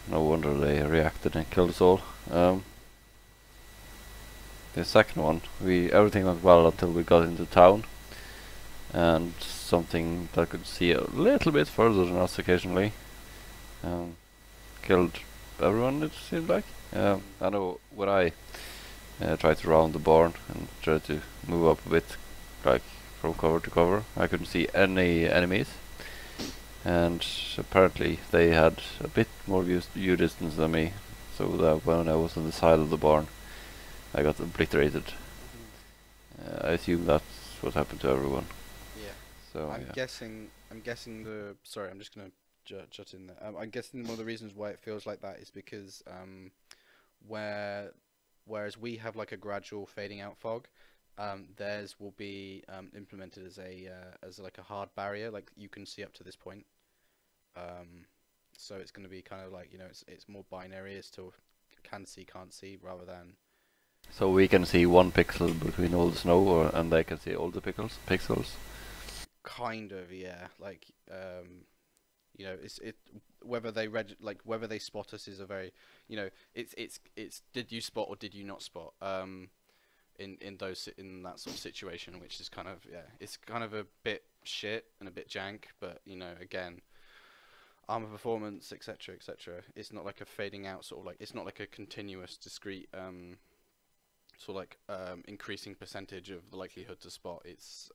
No wonder they reacted and killed us all. The second one, everything went well until we got into town, and something that could see a little bit further than us occasionally killed everyone, it seemed like. I know when I tried to round the barn and tried to move up a bit, like from cover to cover, I couldn't see any enemies. And apparently they had a bit more view distance than me, so that when I was on the side of the barn, I got obliterated. I assume that's what happened to everyone. Yeah. So I'm yeah. guessing. I'm guessing the. Sorry, I'm just gonna jut in there. I'm guessing one of the reasons why it feels like that is because whereas we have like a gradual fading out fog, theirs will be implemented as like a hard barrier, like you can see up to this point. So it's going to be kind of like, you know, it's more binary as to can see, can't see, rather than. So we can see 1 pixel between all the snow, and they can see all the pixels. Kind of, yeah. Like, you know, whether they whether they spot us is a very, you know, it's did you spot or did you not spot? In that sort of situation, which is kind of, yeah, it's kind of a bit shit and a bit jank, but you know, again, Arma performance, etc., etc. It's not like a fading out sort of like, it's not like a continuous, discrete, sort of like increasing percentage of the likelihood to spot. It's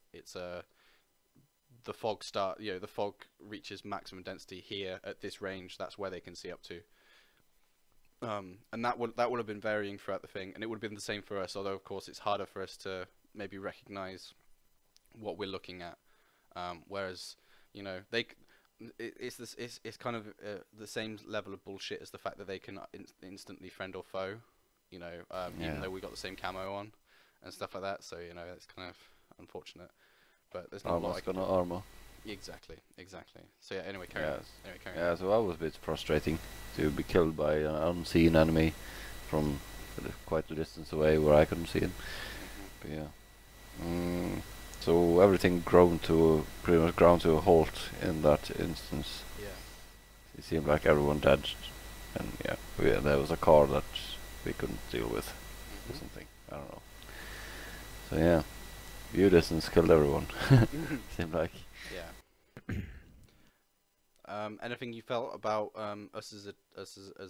the fog the fog reaches maximum density here at this range. That's where they can see up to. And that would have been varying throughout the thing, and it would have been the same for us. Although of course it's harder for us to maybe recognize what we're looking at. Whereas, you know, it's kind of the same level of bullshit as the fact that they can instantly friend or foe. You know, even though we got the same camo on and stuff like that. So you know, it's kind of unfortunate. But there's not a lot I can do. Arma. Exactly. So yeah, anyway, carry on. Anyway, carry on. Yeah, so that was a bit frustrating to be killed by an unseen enemy from quite a distance away where I couldn't see him. But yeah. So everything pretty much ground to a halt in that instance. Yeah. It seemed like everyone dead, and yeah, there was a car that we couldn't deal with or something. I don't know. So yeah, view distance killed everyone. Seemed like. Yeah. Anything you felt about us as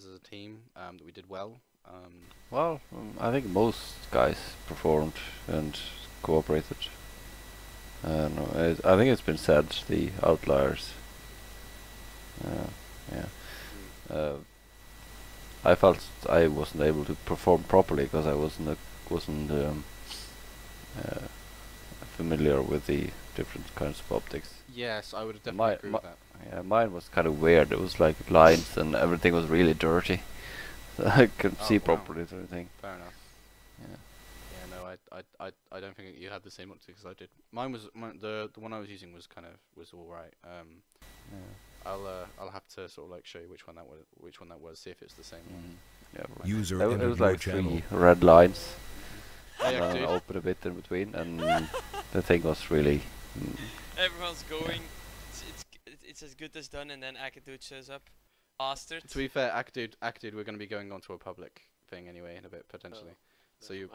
a team that we did well? Well, I think most guys performed and cooperated. I think it's been said, the outliers. Yeah. I felt I wasn't able to perform properly because I wasn't familiar with the different kinds of optics. Yes, I would have definitely agree with that. Yeah, mine was kind of weird. It was like lines and everything was really dirty. So I couldn't see properly through everything. Fair enough. Yeah. Yeah, no, I don't think you had the same optics as I did. Mine was the one I was using was all right. Yeah. I'll have to sort of like show you which one that was, see if it's the same one. Yeah. User It entered was your like channel. 3 red lines. Hey, And then open a bit in between, and the thing was really. Everyone's going. It's as good as done, and then Akadude shows up. Bastard. To be fair, Acted, we're going to be going onto a public thing anyway in a bit potentially. So you.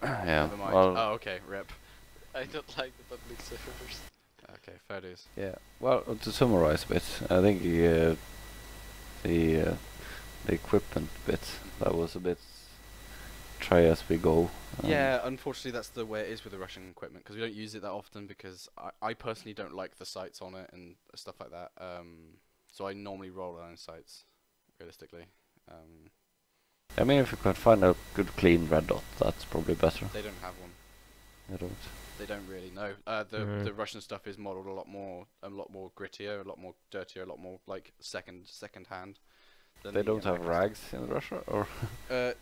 Yeah. Never mind. Well, Oh, okay. Rip. I don't like the public servers. Okay, fair dues. yeah. Well, to summarize a bit, I think the equipment bit, that was a bit try as we go. Yeah, unfortunately that's the way it is with the Russian equipment, because we don't use it that often, because I personally don't like the sights on it and stuff like that. So I normally roll on sights, realistically. I mean, if you could find a good clean red dot, that's probably better. They don't have one. They don't. They don't really know. The Russian stuff is modeled a lot more grittier, a lot more dirtier, a lot more like second hand. They don't have rags in Russia, or?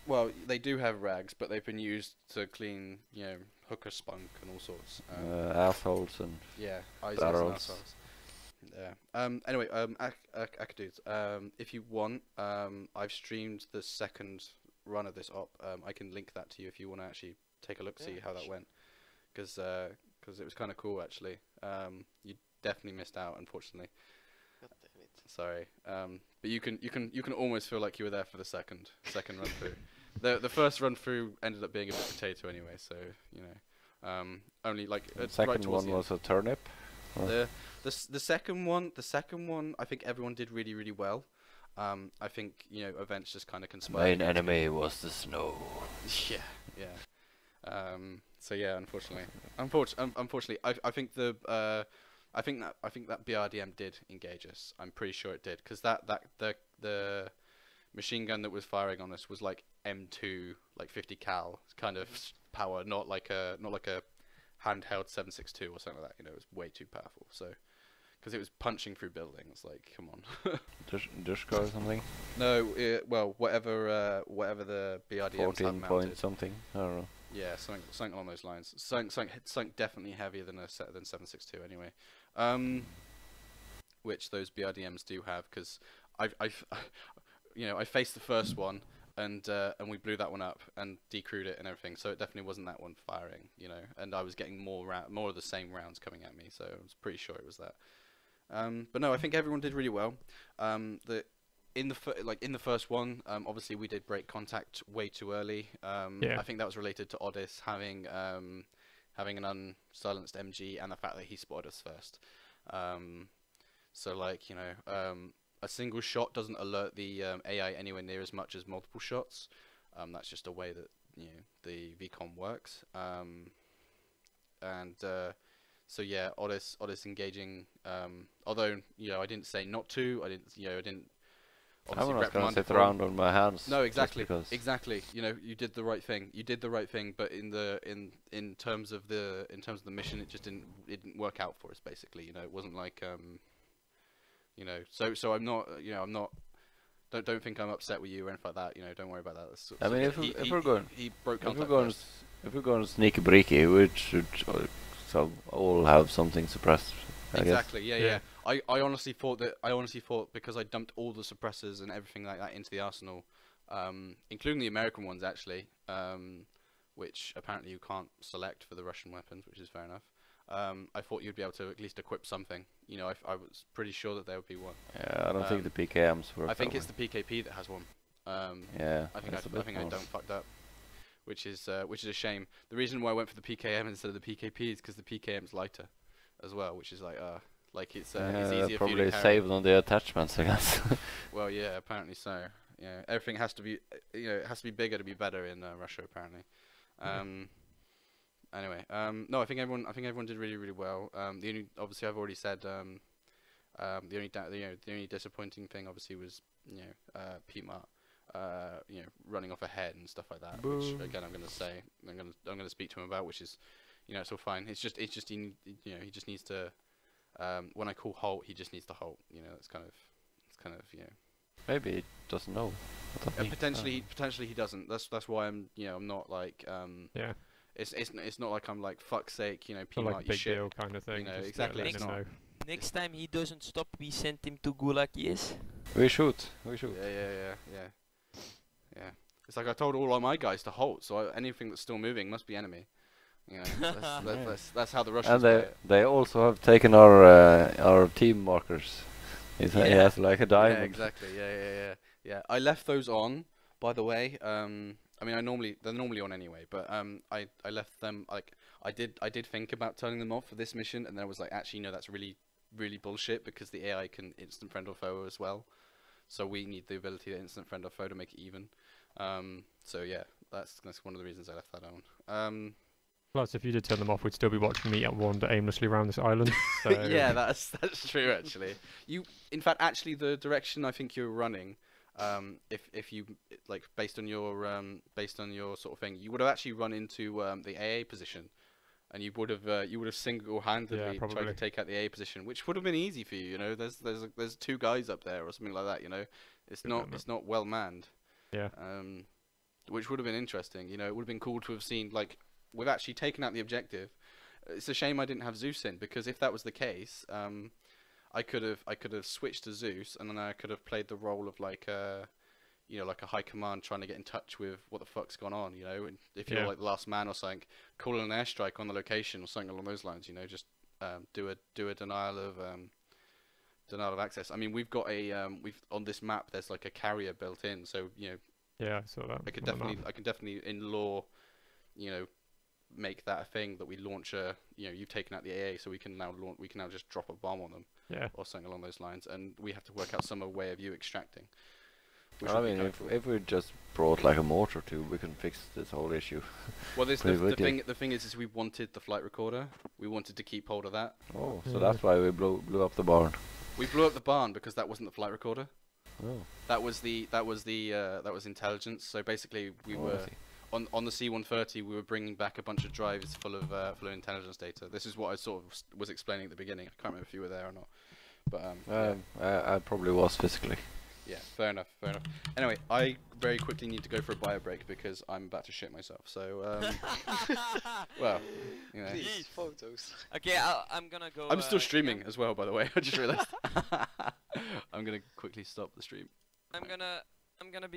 Well, they do have rags, but they've been used to clean, you know, hooker spunk and all sorts. Assholes and yeah, eyes and barrels. assholes. Yeah. Anyway, Akadudes, if you want, I've streamed the second run of this op. I can link that to you if you want to actually take a look, see how that went, because it was kind of cool actually. You definitely missed out, unfortunately. God damn it. Sorry. But you can almost feel like you were there for the second run through. The first run through ended up being a bit potato anyway, so you know, only like the second one was a turnip. The second one, I think everyone did really well. I think, you know, events just kind of conspired. Main enemy was the snow. Yeah. So yeah, unfortunately, I think that BRDM did engage us. I'm pretty sure it did, because the machine gun that was firing on us was like M2, like 50 cal kind of power, not like a handheld 7.62 or something like that. You know, it was way too powerful. So, because it was punching through buildings, like, come on. Dushka or something? No, well, whatever the BRDMs 14 have point mounted. something. I don't know. Yeah, something along those lines. Something definitely heavier than 7.62 anyway. Which those BRDMs do have, because I've you know, I faced the first one and we blew that one up and decrewed it and everything, so it definitely wasn't that one firing, you know, and I was getting more of the same rounds coming at me, so I was pretty sure it was that. But no, I think everyone did really well. In the first one, obviously we did break contact way too early. Yeah. I think that was related to Oddis having an unsilenced MG and the fact that he spotted us first. So like, you know, a single shot doesn't alert the AI anywhere near as much as multiple shots. That's just a way that, you know, the VCOM works. So yeah, Oddis engaging. Although, you know, I didn't say not to. I didn't. I'm not gonna sit around on my hands. No, exactly. Exactly. You know, you did the right thing. You did the right thing, but in terms of the mission, it just didn't work out for us. Basically, you know, it wasn't like you know. So I'm not. You know, I'm not. Don't think I'm upset with you or anything like that. You know, don't worry about that. I mean, if we're going, he broke contact if we're going sneaky breaky, we should all have something suppressed. Exactly. Yeah. I honestly thought because I dumped all the suppressors and everything like that into the arsenal, including the American ones actually, which apparently you can't select for the Russian weapons, which is fair enough. I thought you'd be able to at least equip something. You know, I was pretty sure that there would be one. Yeah, I don't think the PKMs were. I think it's the PKP that has one. Yeah. I think I done fucked up, which is a shame. The reason why I went for the PKM instead of the PKP is because the PKM's lighter, as well, which is like it's easier for you to carry. Saved on the attachments, I guess. Well, yeah, apparently so. Yeah, everything has to be, you know, it has to be bigger to be better in Russia, apparently. Anyway, no, I think everyone did really well. The only, obviously, I've already said, the only disappointing thing, obviously, was, you know, Pete-Mart, you know, running off ahead and stuff like that. Boom. Which again, I'm gonna speak to him about, which is, you know, it's all fine. It's just he just needs to. When I call halt, he just needs to halt. You know, it's kind of, you know. Maybe he doesn't know. Potentially he doesn't. That's why I'm not like Yeah. It's not like I'm like, fuck's sake, you know, Not like a you big shit. deal kind of thing. You know, just, exactly. let It's him not. know. Next time he doesn't stop, we send him to Gulag, yes? We should. Yeah. It's like I told all of my guys to halt, so anything that's still moving must be enemy. You know, that's how the Russians play it. They also have taken our team markers. He has like a diamond. Yeah, exactly. Yeah. I left those on, by the way. I mean, they're normally on anyway, but I left them, like, I did think about turning them off for this mission, and then I was like, actually, no, that's really bullshit, because the AI can instant friend or foe as well, so we need the ability to instant friend or foe to make it even. So yeah, that's one of the reasons I left that on. Plus, if you did turn them off, we'd still be watching me wander aimlessly around this island. So yeah, that's true actually. In fact, actually, the direction I think you're running, if you like based on your sort of thing, you would have actually run into the AA position, and you would have single-handedly tried to take out the AA position, which would have been easy for you. You know, there's two guys up there or something like that. You know, it's not well manned. Yeah. Which would have been interesting. You know, it would have been cool to have seen, like, we've actually taken out the objective. It's a shame I didn't have Zeus in, because if that was the case, I could have switched to Zeus, and then I could have played the role of like a high command trying to get in touch with what the fuck's gone on. You know, and if you're like the last man or something, call an airstrike on the location or something along those lines. You know, just do a denial of access. I mean, we've got on this map there's like a carrier built in, so you know. Yeah, I saw that. I can definitely in law, you know, make that a thing that we launch a, you know, you've taken out the AA, so we can now just drop a bomb on them. Yeah. Or something along those lines, and we have to work out some way of you extracting. I mean, if we just brought like a mortar too, we can fix this whole issue. Well, the thing is we wanted the flight recorder. We wanted to keep hold of that. Oh, so that's why we blew up the barn. We blew up the barn because that wasn't the flight recorder. Oh. That was intelligence. So basically, we were on the C-130 we were bringing back a bunch of drives full of intelligence data. This is what I sort of was explaining at the beginning. I can't remember if you were there or not, but I probably was physically. yeah, fair enough, fair enough. Anyway, I very quickly need to go for a bio break because I'm about to shit myself. So, well, you know. Please, photos. Okay, I'm gonna go. I'm still streaming as well, by the way. I just realised. I'm gonna quickly stop the stream. I'm gonna be